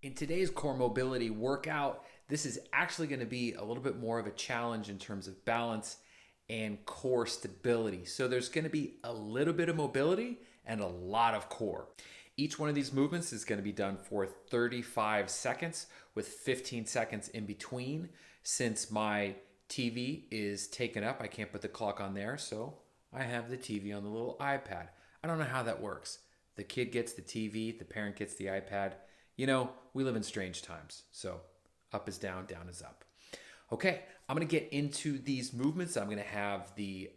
In today's core mobility workout, this is actually going to be a little bit more of a challenge in terms of balance and core stability. So there's going to be a little bit of mobility and a lot of core. Each one of these movements is going to be done for 35 seconds with 15 seconds in between. Since my TV is taken up, I can't put the clock on there, so I have the TV on the little iPad. I don't know how that works. The kid gets the TV, the parent gets the iPad. You know, we live in strange times. So up is down, down is up. Okay, I'm going to get into these movements. I'm going to have the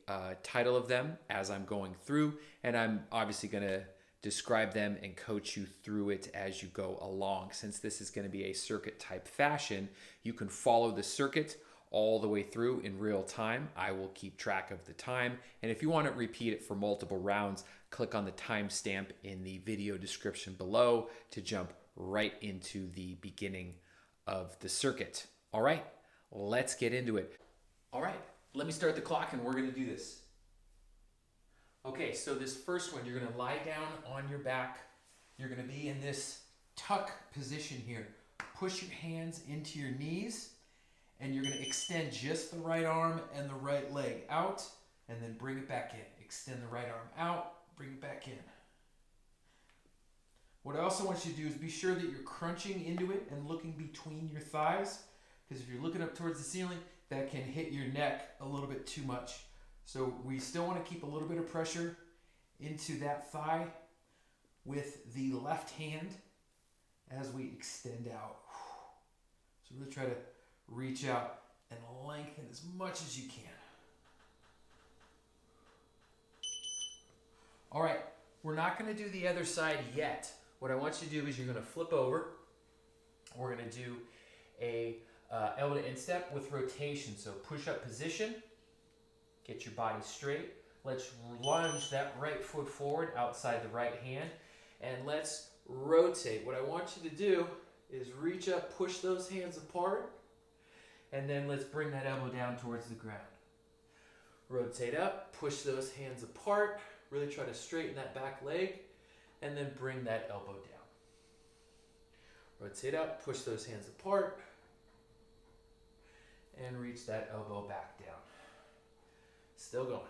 title of them as I'm going through, and I'm obviously going to describe them and coach you through it as you go along. Since this is going to be a circuit type fashion, you can follow the circuit all the way through in real time. I will keep track of the time, and if you want to repeat it for multiple rounds, click on the timestamp in the video description below to jump right into the beginning of the circuit. All right, let's get into it. All right, let me start the clock and we're gonna do this. Okay, so this first one, you're gonna lie down on your back. You're gonna be in this tuck position here. Push your hands into your knees and you're gonna extend just the right arm and the right leg out and then bring it back in. Extend the right arm out, bring it back in. What I also want you to do is be sure that you're crunching into it and looking between your thighs, because if you're looking up towards the ceiling, that can hit your neck a little bit too much. So we still want to keep a little bit of pressure into that thigh with the left hand as we extend out. So really try to reach out and lengthen as much as you can. All right, we're not going to do the other side yet. What I want you to do is you're going to flip over. We're going to do a elbow to instep with rotation. So push-up position. Get your body straight. Let's lunge that right foot forward outside the right hand. And let's rotate. What I want you to do is reach up, push those hands apart. And then let's bring that elbow down towards the ground. Rotate up, push those hands apart. Really try to straighten that back leg. And then bring that elbow down. Rotate up, push those hands apart, and reach that elbow back down. Still going.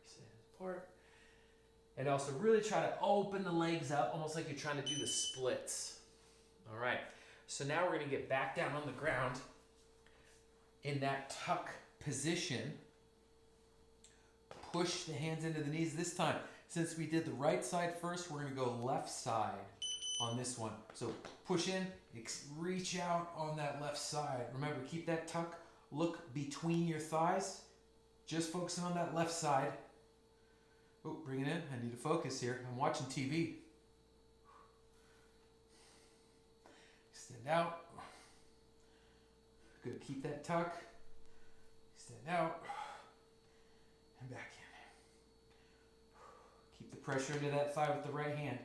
Reach the hands apart. And also really try to open the legs up, almost like you're trying to do the splits. All right, so now we're gonna get back down on the ground in that tuck position. Push the hands into the knees this time. Since we did the right side first, we're going to go left side on this one. So push in, reach out on that left side. Remember, keep that tuck. Look between your thighs. Just focusing on that left side. Oh, bring it in. I need to focus here. I'm watching TV. Extend out. Good. Keep that tuck. Extend out. And back in. Keep the pressure into that thigh with the right hand.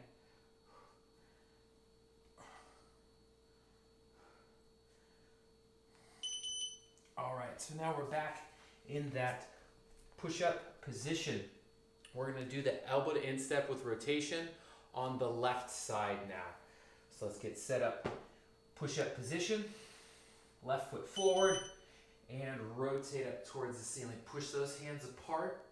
All right, so now we're back in that push-up position. We're going to do the elbow to instep with rotation on the left side now. So let's get set up. Push-up position, left foot forward, and rotate up towards the ceiling. Push those hands apart.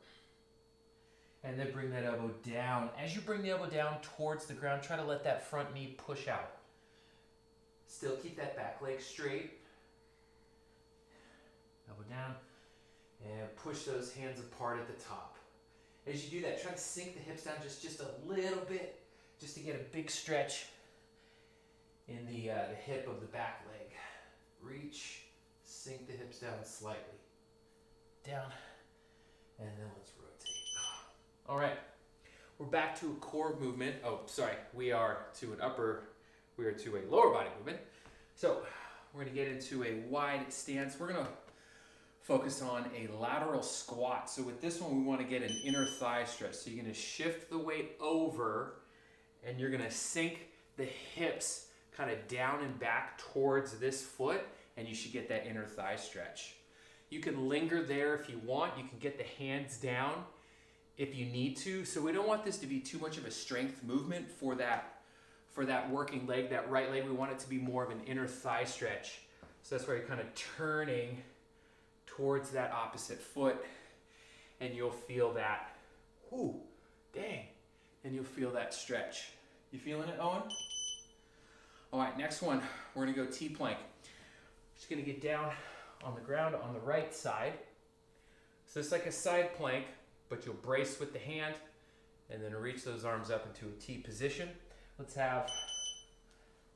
And then bring that elbow down. As you bring the elbow down towards the ground, try to let that front knee push out. Still keep that back leg straight. Elbow down. And push those hands apart at the top. As you do that, try to sink the hips down just a little bit, just to get a big stretch in the hip of the back leg. Reach, sink the hips down slightly. Down, and then let's rotate. All right, we're back to a core movement. Oh, sorry, we are to a lower body movement. So we're gonna get into a wide stance. We're gonna focus on a lateral squat. So with this one, we wanna get an inner thigh stretch. So you're gonna shift the weight over and you're gonna sink the hips kind of down and back towards this foot, and you should get that inner thigh stretch. You can linger there if you want. You can get the hands down if you need to. So we don't want this to be too much of a strength movement for that for that working leg, that right leg, we want it to be more of an inner thigh stretch. So that's where you're kind of turning towards that opposite foot, and you'll feel that, ooh, dang, and you'll feel that stretch. You feeling it, Owen? All right, next one, we're gonna go T-plank. Just gonna get down on the ground on the right side. So it's like a side plank, but you'll brace with the hand and then reach those arms up into a T position. Let's have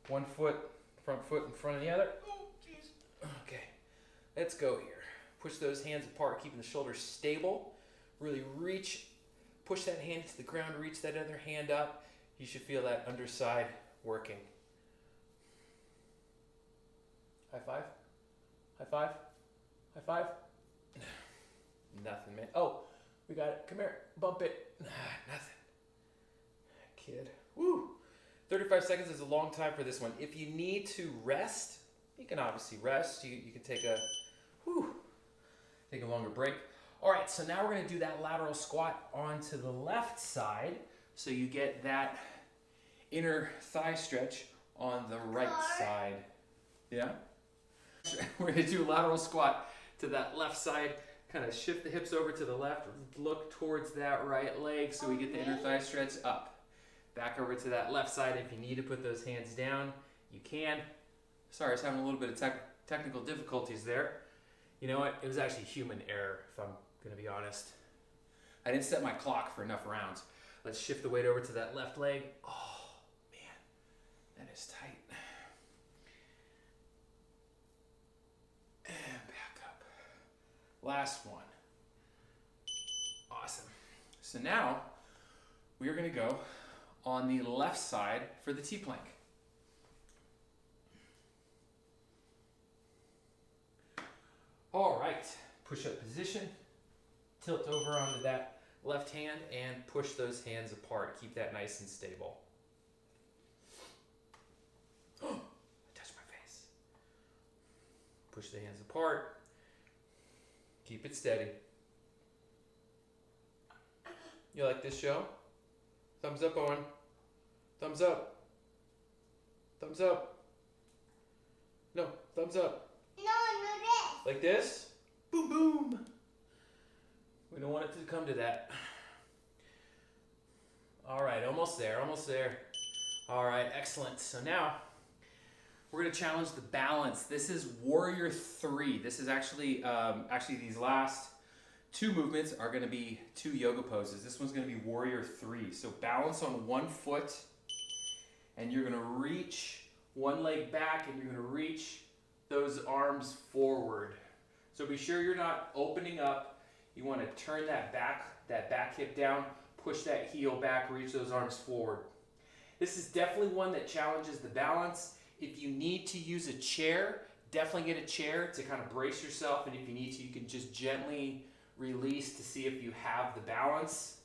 one foot, front foot in front of the other. Oh, jeez. Okay, let's go here. Push those hands apart, keeping the shoulders stable. Really reach, push that hand to the ground, reach that other hand up. You should feel that underside working. High five, high five, high five. Nothing, man. Oh, we got it. Come here, bump it. Nothing. Kid. Woo. 35 seconds is a long time for this one. If you need to rest, you can obviously rest. You can take a longer break. All right, so now we're gonna do that lateral squat onto the left side. So you get that inner thigh stretch on the right side. Yeah? We're gonna do a lateral squat to that left side. Kind of shift the hips over to the left, look towards that right leg so we get the inner thigh stretch up. Back over to that left side. If you need to put those hands down, you can. Sorry, I was having a little bit of technical difficulties there. You know what? It was actually human error, if I'm gonna be honest. I didn't set my clock for enough rounds. Let's shift the weight over to that left leg. Oh, man, that is tight. And back up. Last one. Awesome. So now we are going to go on the left side for the T-plank. All right, push-up position. Tilt over onto that left hand and push those hands apart. Keep that nice and stable. Oh, I touched my face. Push the hands apart. Keep it steady. You like this show? Thumbs up, Owen. Thumbs up. Thumbs up. No, thumbs up. No, no, this. Like this? Boom, boom. We don't want it to come to that. All right, almost there, almost there. All right, excellent. So now we're gonna challenge the balance. This is Warrior 3. This is actually these last two movements are gonna be two yoga poses. This one's gonna be Warrior 3. So balance on one foot, and you're gonna reach one leg back, and you're gonna reach those arms forward. So be sure you're not opening up. You wanna turn that back hip down, push that heel back, reach those arms forward. This is definitely one that challenges the balance. If you need to use a chair, definitely get a chair to kind of brace yourself, and if you need to, you can just gently release to see if you have the balance.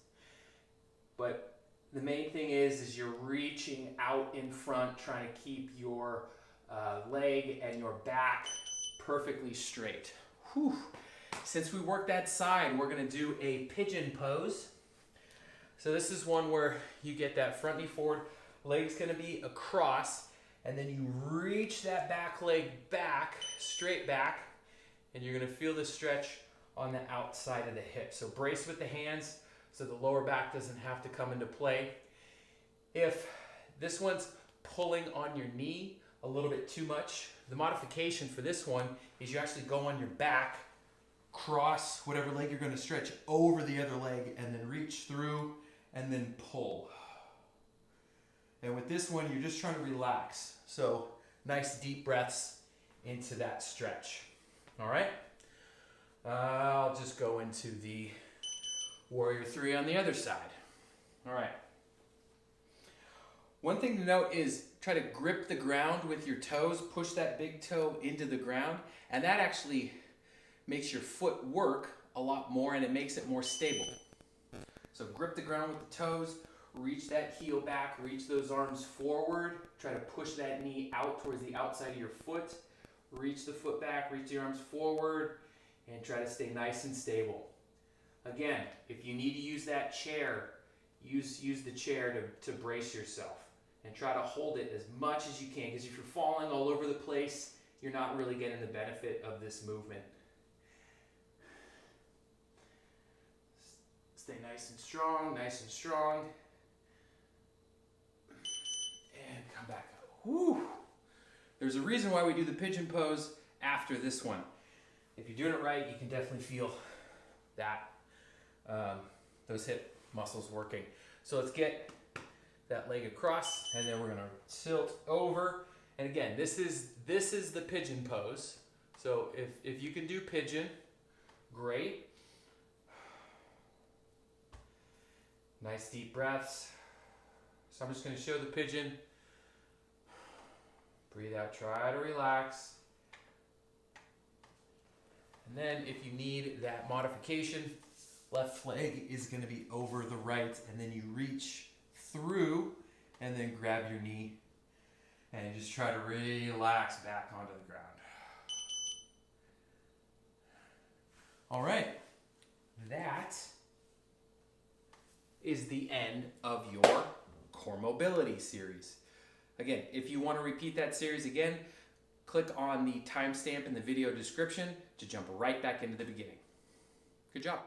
But the main thing is you're reaching out in front, trying to keep your leg and your back perfectly straight. Whew. Since we worked that side, we're gonna do a pigeon pose. So this is one where you get that front knee forward, leg's gonna be across, and then you reach that back leg back, straight back, and you're gonna feel the stretch on the outside of the hip. So brace with the hands so the lower back doesn't have to come into play. If this one's pulling on your knee a little bit too much, the modification for this one is you actually go on your back, cross whatever leg you're gonna stretch over the other leg, and then reach through and then pull. And with this one, you're just trying to relax. So nice deep breaths into that stretch. All right? I'll just go into the Warrior 3 on the other side. All right. One thing to note is try to grip the ground with your toes, push that big toe into the ground, and that actually makes your foot work a lot more, and it makes it more stable. So grip the ground with the toes, reach that heel back, reach those arms forward, try to push that knee out towards the outside of your foot, reach the foot back, reach the arms forward, and try to stay nice and stable. Again, if you need to use that chair, use the chair to brace yourself. and try to hold it as much as you can, because if you're falling all over the place, you're not really getting the benefit of this movement. Stay nice and strong, nice and strong. And come back up. Whew. There's a reason why we do the pigeon pose after this one. If you're doing it right, you can definitely feel that those hip muscles working. So let's get that leg across, and then we're gonna tilt over. And again, this is the pigeon pose. So if you can do pigeon, great. Nice deep breaths. So I'm just gonna show the pigeon. Breathe out, try to relax. And then if you need that modification, left leg is gonna be over the right, and then you reach through and then grab your knee and just try to relax back onto the ground. All right, that is the end of your core mobility series. Again, if you want to repeat that series again, click on the timestamp in the video description to jump right back into the beginning. Good job.